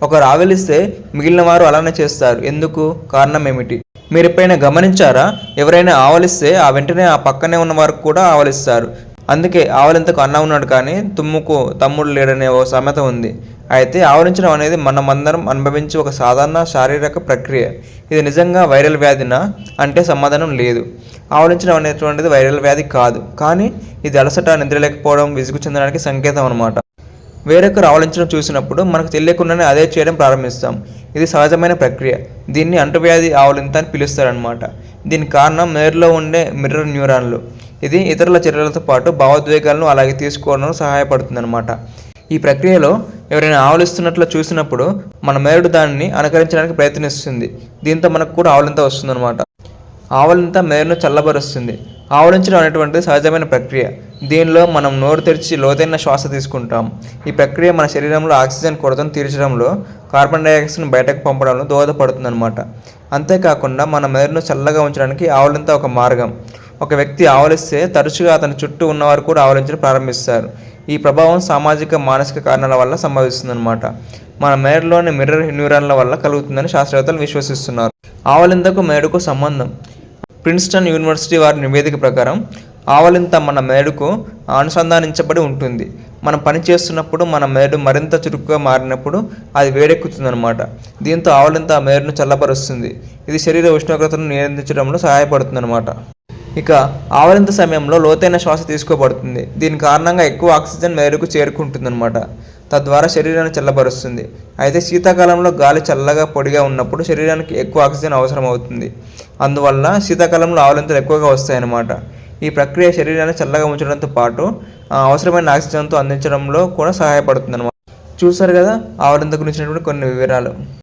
ఒకరు ఆవలిస్తే మిగిలిన వారు అలానే చేస్తారు. ఎందుకు? కారణం ఏమిటి? మీరు ఎప్పుడైనా గమనించారా? ఎవరైనా ఆవలిస్తే ఆ వెంటనే ఆ పక్కనే ఉన్న వారు కూడా ఆవలిస్తారు. అందుకే ఆవలింతకు అన్న ఉన్నాడు కానీ తుమ్ముకు తమ్ముడు లేడనే ఓ సామెత ఉంది. అయితే ఆవలించడం అనేది మనమందరం అనుభవించే ఒక సాధారణ శారీరక ప్రక్రియ. ఇది నిజంగా వైరల్ వ్యాధినా అంటే సమాధానం లేదు. ఆవలించడం అనేటువంటిది వైరల్ వ్యాధి కాదు. కానీ ఇది అలసట, నిద్ర లేకపోవడం, విసుగు చెందడానికి సంకేతం అన్నమాట. వేరొకరు ఆవలించడం చూసినప్పుడు మనకు తెలియకుండానే అదే చేయడం ప్రారంభిస్తాం. ఇది సహజమైన ప్రక్రియ. దీన్ని అంటువ్యాధి ఆవలింత అని పిలుస్తారనమాట. దీనికి కారణం మెదడులో ఉండే మిర్రర్ న్యూరాన్లు. ఇది ఇతరుల చర్యలతో పాటు భావోద్వేగాలను అలాగే తీసుకోవడంలో సహాయపడుతుందన్నమాట. ఈ ప్రక్రియలో ఎవరైనా ఆవలిస్తున్నట్లు చూసినప్పుడు మన మెదడు దానిని అనుకరించడానికి ప్రయత్నిస్తుంది. దీంతో మనకు కూడా ఆవలింత వస్తుందన్నమాట. ఆవలింత మెదడును చల్లబరుస్తుంది. ఆవలించడం అనేటువంటిది సహజమైన ప్రక్రియ. దీనిలో మనం నోరు తెరిచి లోతైన శ్వాస తీసుకుంటాం. ఈ ప్రక్రియ మన శరీరంలో ఆక్సిజన్ కొరతను తీర్చడంలో, కార్బన్ డైఆక్సైడ్ను బయటకు పంపడంలో దోహదపడుతుందన్నమాట. అంతేకాకుండా మన మెదడును చల్లగా ఉంచడానికి ఆవలింత ఒక మార్గం. ఒక వ్యక్తి ఆవలిస్తే తరచుగా అతని చుట్టూ ఉన్నవారు కూడా ఆవలించడం ప్రారంభిస్తారు. ఈ ప్రభావం సామాజిక, మానసిక కారణాల వల్ల సంభవిస్తుందన్నమాట. మన మెదడులోని మిర్రర్ న్యూరాన్ల వల్ల కలుగుతుందని శాస్త్రవేత్తలు విశ్వసిస్తున్నారు. ఆవలింతకు మెదడుకు సంబంధం. ప్రిన్స్టన్ యూనివర్సిటీ వారి నివేదిక ప్రకారం ఆవలింత మన మెదడుకు అనుసంధానించబడి ఉంటుంది. మనం పని చేస్తున్నప్పుడు మన మెదడు మరింత చురుకుగా మారినప్పుడు అది వేడెక్కుతుందన్నమాట. దీంతో ఆవలింత మెదడును చల్లబరుస్తుంది. ఇది శరీర ఉష్ణోగ్రతను నియంత్రించడంలో సహాయపడుతుందన్నమాట. ఇక ఆవలింత సమయంలో లోతైన శ్వాస తీసుకోబడుతుంది. దీని కారణంగా ఎక్కువ ఆక్సిజన్ మెదడుకు చేరుకుంటుందన్నమాట. తద్వారా శరీరాన్ని చల్లబరుస్తుంది. అయితే శీతాకాలంలో గాలి చల్లగా పొడిగా ఉన్నప్పుడు శరీరానికి ఎక్కువ ఆక్సిజన్ అవసరం అవుతుంది. అందువల్ల శీతాకాలంలో ఆవలింతలు ఎక్కువగా వస్తాయన్నమాట. ఈ ప్రక్రియ శరీరాన్ని చల్లగా ఉంచడంతో పాటు అవసరమైన ఆక్సిజన్తో అందించడంలో కూడా సహాయపడుతుంది అన్నమాట. చూసారు కదా ఆవలింత గురించినటువంటి కొన్ని వివరాలు.